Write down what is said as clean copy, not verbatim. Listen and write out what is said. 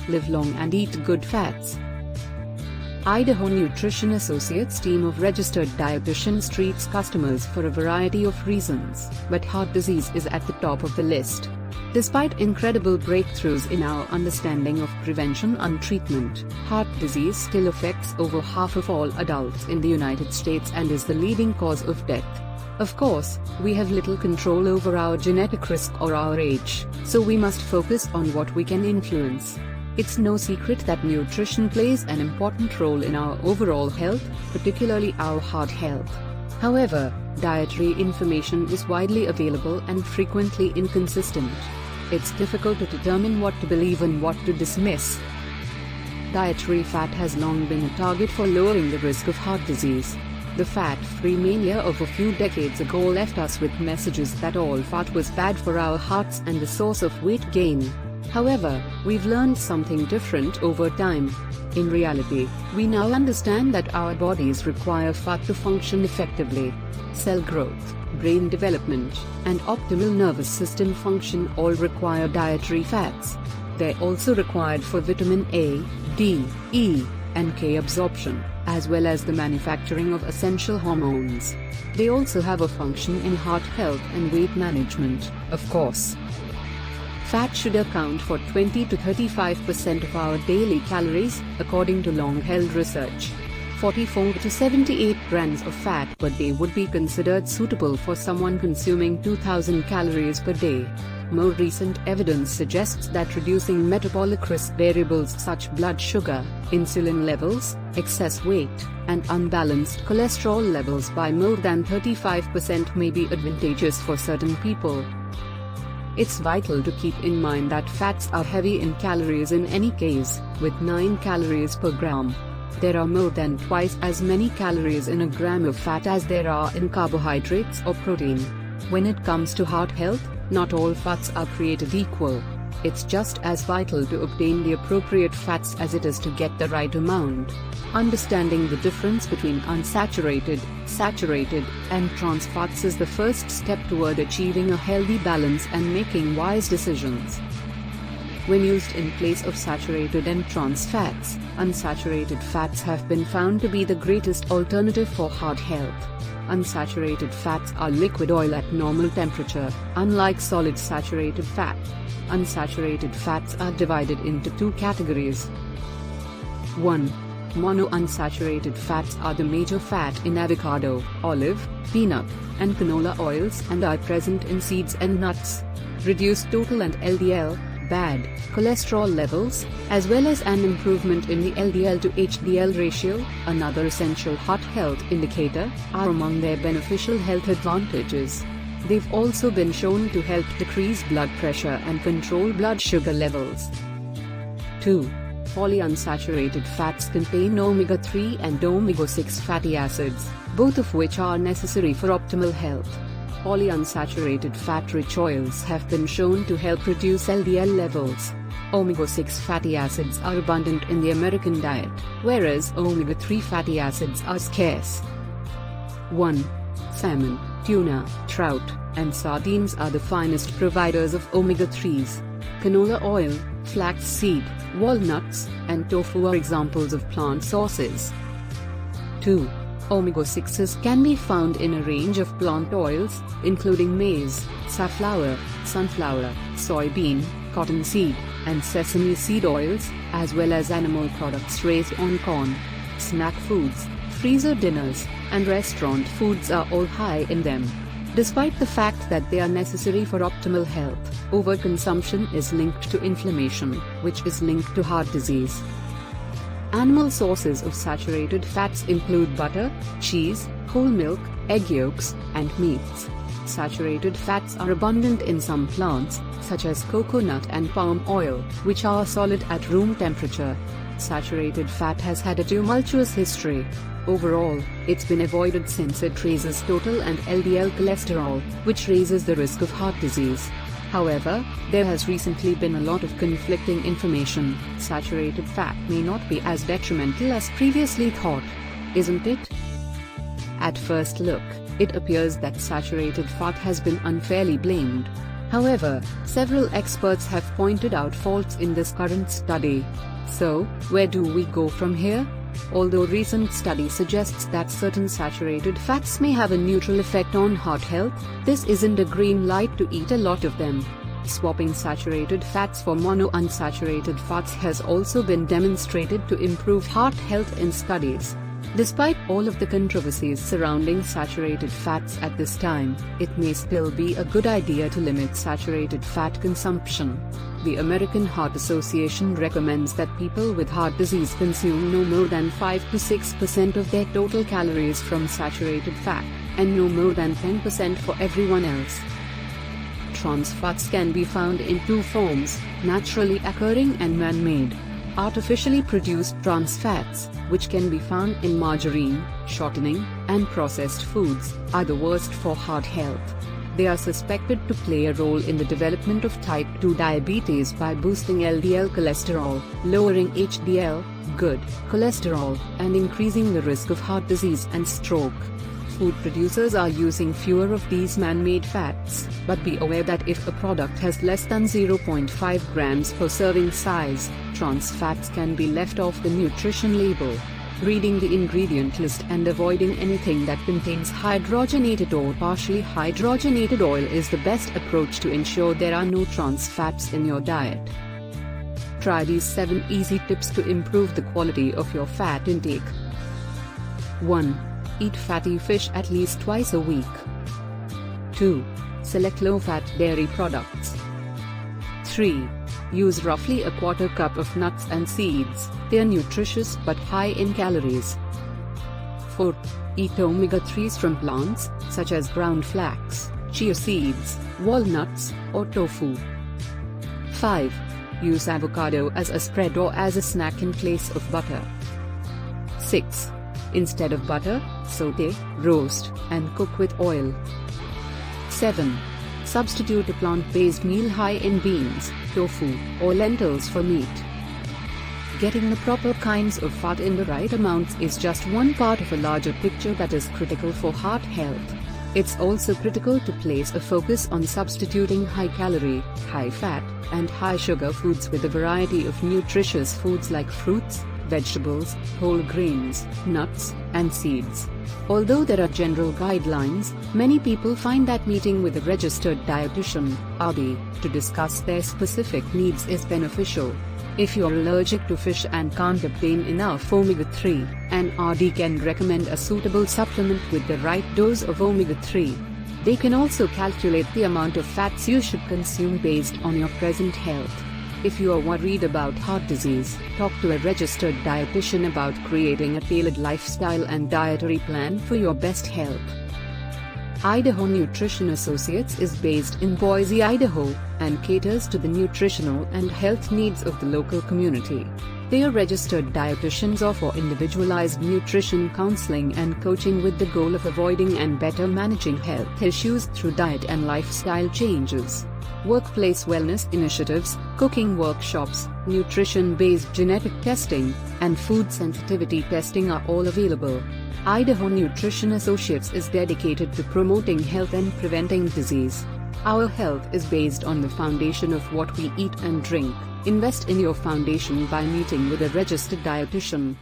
live long and eat good fats. Idaho Nutrition Associates team of registered dietitians treats customers for a variety of reasons, but heart disease is at the top of the list. Despite incredible breakthroughs in our understanding of prevention and treatment, heart disease still affects over half of all adults in the United States and is the leading cause of death. Of course, we have little control over our genetic risk or our age, so we must focus on what we can influence. It's no secret that nutrition plays an important role in our overall health, particularly our heart health. However, dietary information is widely available and frequently inconsistent. It's difficult to determine what to believe and what to dismiss. Dietary fat has long been a target for lowering the risk of heart disease. The fat-free mania of a few decades ago left us with messages that all fat was bad for our hearts and the source of weight gain. However, we've learned something different over time. In reality, we now understand that our bodies require fat to function effectively. Cell growth, brain development, and optimal nervous system function all require dietary fats. They're also required for vitamin A, D, E, and K absorption, as well as the manufacturing of essential hormones. They also have a function in heart health and weight management, of course. Fat should account for 20 to 35% of our daily calories, according to long-held research. 44 to 78 grams of fat per day would be considered suitable for someone consuming 2,000 calories per day. More recent evidence suggests that reducing metabolic risk variables such as blood sugar, insulin levels, excess weight, and unbalanced cholesterol levels by more than 35% may be advantageous for certain people. It's vital to keep in mind that fats are heavy in calories in any case, with 9 calories per gram. There are more than twice as many calories in a gram of fat as there are in carbohydrates or protein. When it comes to heart health, not all fats are created equal. It's just as vital to obtain the appropriate fats as it is to get the right amount. Understanding the difference between unsaturated, saturated, and trans fats is the first step toward achieving a healthy balance and making wise decisions. When used in place of saturated and trans fats, unsaturated fats have been found to be the greatest alternative for heart health. Unsaturated fats are liquid oil at normal temperature, unlike solid saturated fat. Unsaturated fats are divided into two categories. 1. Monounsaturated fats are the major fat in avocado, olive, peanut, and canola oils and are present in seeds and nuts. Reduced total and LDL, bad cholesterol levels, as well as an improvement in the LDL to HDL ratio, another essential heart health indicator, are among their beneficial health advantages. They've also been shown to help decrease blood pressure and control blood sugar levels. 2. Polyunsaturated fats contain omega-3 and omega-6 fatty acids, both of which are necessary for optimal health. Polyunsaturated fat-rich oils have been shown to help reduce LDL levels. Omega-6 fatty acids are abundant in the American diet, whereas omega-3 fatty acids are scarce. 1. Salmon, tuna, trout, and sardines are the finest providers of omega-3s. Canola oil, flaxseed, walnuts, and tofu are examples of plant sources. 2. Omega-6s can be found in a range of plant oils, including maize, safflower, sunflower, soybean, cottonseed, and sesame seed oils, as well as animal products raised on corn. Snack foods, freezer dinners, and restaurant foods are all high in them. Despite the fact that they are necessary for optimal health, overconsumption is linked to inflammation, which is linked to heart disease. Animal sources of saturated fats include butter, cheese, whole milk, egg yolks, and meats. Saturated fats are abundant in some plants, such as coconut and palm oil, which are solid at room temperature. Saturated fat has had a tumultuous history. Overall, it's been avoided since it raises total and LDL cholesterol, which raises the risk of heart disease. However, there has recently been a lot of conflicting information. Saturated fat may not be as detrimental as previously thought, isn't it? At first look, it appears that saturated fat has been unfairly blamed. However, several experts have pointed out faults in this current study. So, where do we go from here? Although recent study suggests that certain saturated fats may have a neutral effect on heart health, this isn't a green light to eat a lot of them. Swapping saturated fats for monounsaturated fats has also been demonstrated to improve heart health in studies. Despite all of the controversies surrounding saturated fats at this time, it may still be a good idea to limit saturated fat consumption. The American Heart Association recommends that people with heart disease consume no more than 5 to 6% of their total calories from saturated fat, and no more than 10% for everyone else. Trans fats can be found in two forms: naturally occurring and man-made. Artificially produced trans fats, which can be found in margarine, shortening, and processed foods, are the worst for heart health. They are suspected to play a role in the development of type 2 diabetes by boosting LDL cholesterol, lowering HDL, good cholesterol, and increasing the risk of heart disease and stroke. Food producers are using fewer of these man-made fats, but be aware that if a product has less than 0.5 grams per serving size, trans fats can be left off the nutrition label. Reading the ingredient list and avoiding anything that contains hydrogenated or partially hydrogenated oil is the best approach to ensure there are no trans fats in your diet. Try these 7 easy tips to improve the quality of your fat intake. 1. Eat fatty fish at least twice a week. 2. Select low-fat dairy products. 3. Use roughly a quarter cup of nuts and seeds. They are nutritious but high in calories. 4. Eat omega-3s from plants, such as ground flax, chia seeds, walnuts, or tofu. 5. Use avocado as a spread or as a snack in place of butter. 6. Instead of butter, sauté, roast, and cook with oil. 7. Substitute a plant-based meal high in beans, tofu, or lentils for meat. Getting the proper kinds of fat in the right amounts is just one part of a larger picture that is critical for heart health. It's also critical to place a focus on substituting high-calorie, high-fat, and high-sugar foods with a variety of nutritious foods like fruits, vegetables, whole grains, nuts, and seeds. Although there are general guidelines, many people find that meeting with a registered dietitian, RD, to discuss their specific needs is beneficial. If you're allergic to fish and can't obtain enough omega-3, an RD can recommend a suitable supplement with the right dose of omega-3. They can also calculate the amount of fats you should consume based on your present health. If you are worried about heart disease, talk to a registered dietitian about creating a tailored lifestyle and dietary plan for your best health. Idaho Nutrition Associates is based in Boise, Idaho, and caters to the nutritional and health needs of the local community. Their registered dietitians offer individualized nutrition counseling and coaching with the goal of avoiding and better managing health issues through diet and lifestyle changes. Workplace wellness initiatives, cooking workshops, nutrition-based genetic testing, and food sensitivity testing are all available. Idaho Nutrition Associates is dedicated to promoting health and preventing disease. Our health is based on the foundation of what we eat and drink. Invest in your foundation by meeting with a registered dietitian.